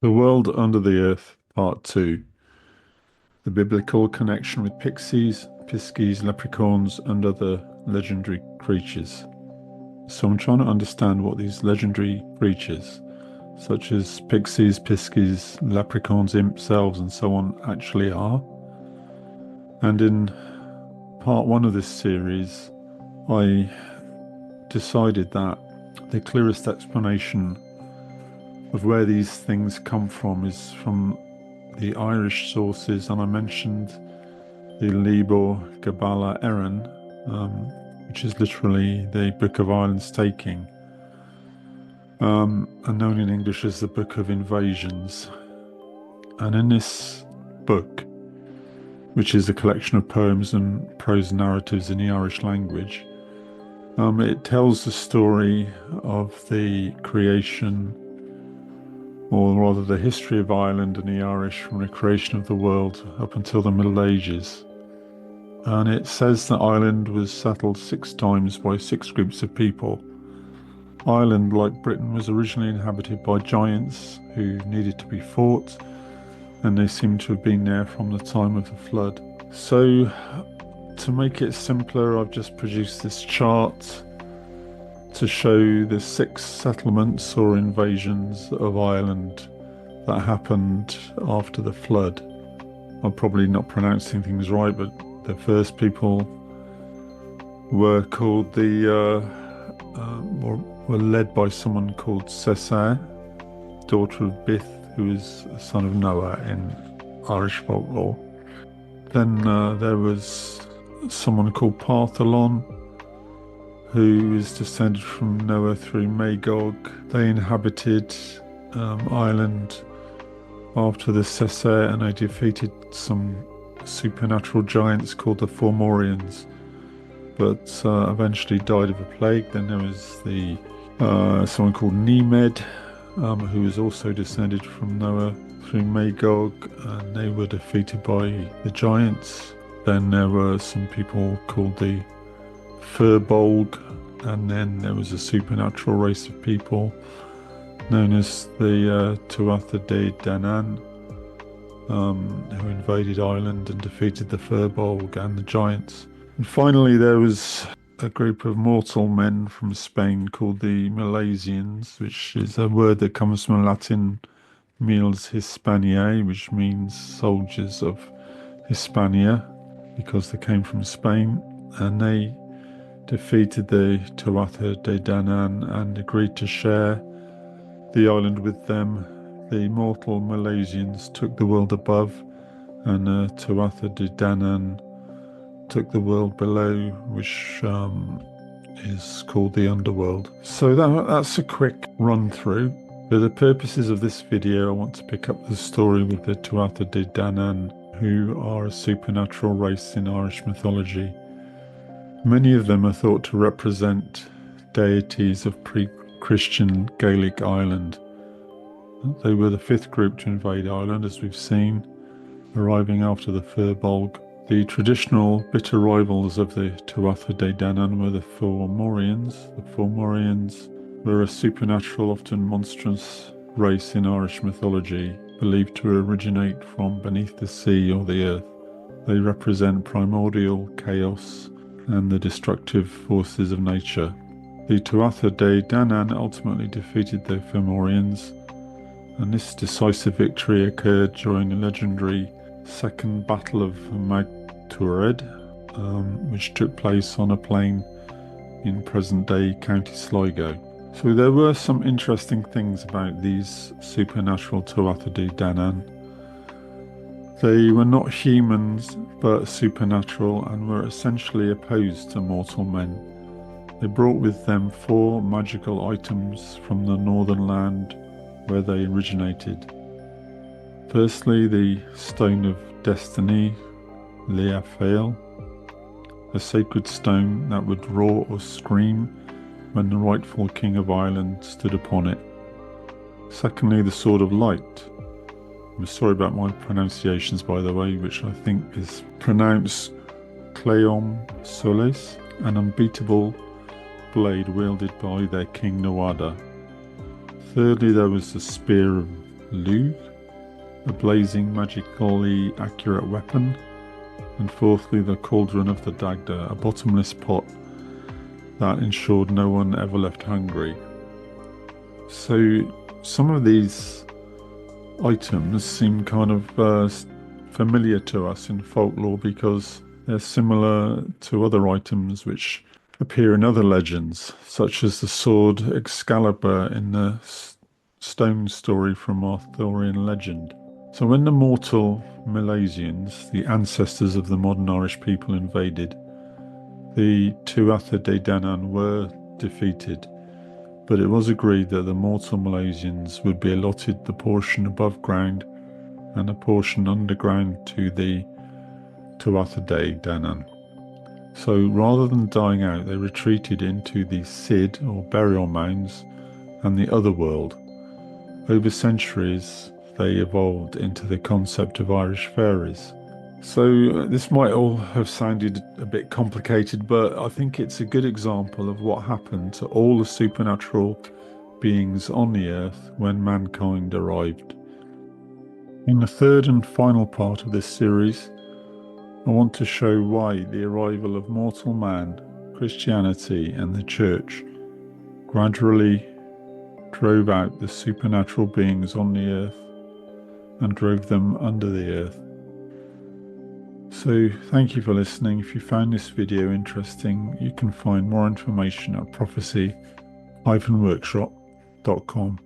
The World Under the Earth, Part 2. The biblical connection with pixies, piskies, leprechauns, and other legendary creatures. So I'm trying to understand what these legendary creatures, such as pixies, piskies, leprechauns, imps, elves, and so on, actually are. And in part 1 of this series, I decided that the clearest explanation of where these things come from is from the Irish sources, and I mentioned the Lebor Gabála Érenn, which is literally the Book of Ireland's Taking, and known in English as the Book of Invasions. And in this book, which is a collection of poems and prose narratives in the Irish language, it tells the story of the creation, or rather the history of Ireland and the Irish from the creation of the world up until the Middle Ages. And it says that Ireland was settled 6 times by 6 groups of people. Ireland, like Britain, was originally inhabited by giants who needed to be fought, and they seem to have been there from the time of the flood. So, to make it simpler, I've just produced this chart to show the 6 settlements or invasions of Ireland that happened after the flood. I'm probably not pronouncing things right, but the first people were called were led by someone called Cessair, daughter of Bith, who is a son of Noah in Irish folklore. Then there was someone called Partholon, who is descended from Noah through Magog. They inhabited Ireland after the Cessair, and they defeated some supernatural giants called the Fomorians, but eventually died of a plague. Then there was someone called Nemed, who was also descended from Noah through Magog, and they were defeated by the giants. Then there were some people called the Firbolg, and then there was a supernatural race of people known as the Tuatha De Danann, who invaded Ireland and defeated the Firbolg and the giants. And finally there was a group of mortal men from Spain called the Milesians, which is a word that comes from Latin Miles Hispaniae, which means soldiers of Hispania, because they came from Spain, and they defeated the Tuatha De Danann and agreed to share the island with them. The mortal Milesians took the world above, and Tuatha De Danann took the world below, which is called the underworld. So that's a quick run through. For the purposes of this video, I want to pick up the story with the Tuatha De Danann, who are a supernatural race in Irish mythology. Many of them are thought to represent deities of pre-Christian Gaelic Ireland. They were the 5th group to invade Ireland, as we've seen, arriving after the Firbolg. The traditional bitter rivals of the Tuatha De Danann were the Fomorians. The Fomorians were a supernatural, often monstrous race in Irish mythology, believed to originate from beneath the sea or the earth. They represent primordial chaos and the destructive forces of nature. The Tuatha De Danann ultimately defeated the Fomorians, and this decisive victory occurred during the legendary Second Battle of Magtured, which took place on a plain in present-day County Sligo. So there were some interesting things about these supernatural Tuatha De Danann. They were not humans, but supernatural, and were essentially opposed to mortal men. They brought with them 4 magical items from the northern land where they originated. Firstly, the Stone of Destiny, Leafale, a sacred stone that would roar or scream when the rightful king of Ireland stood upon it. Secondly, the Sword of Light. I'm sorry about my pronunciations, by the way, which I think is pronounced Cleom Solis, an unbeatable blade wielded by their king Nawada. Thirdly, there was the Spear of lug, a blazing, magically accurate weapon, and fourthly, the cauldron of the Dagda, a bottomless pot that ensured no one ever left hungry. So some of these items seem kind of familiar to us in folklore because they're similar to other items which appear in other legends, such as the sword Excalibur in the stone story from Arthurian legend. So when the mortal Milesians, the ancestors of the modern Irish people, invaded, the Tuatha De Danann were defeated, but it was agreed that the mortal Milesians would be allotted the portion above ground and a portion underground to the Tuatha De Danann. So rather than dying out, they retreated into the Sid, or burial mounds, and the other world. Over centuries, they evolved into the concept of Irish fairies. So this might all have sounded a bit complicated, but I think it's a good example of what happened to all the supernatural beings on the earth when mankind arrived. In the third and final part of this series, I want to show why the arrival of mortal man, Christianity, and the church gradually drove out the supernatural beings on the earth and drove them under the earth. So thank you for listening. If you found this video interesting, you can find more information at prophecy-workshop.com.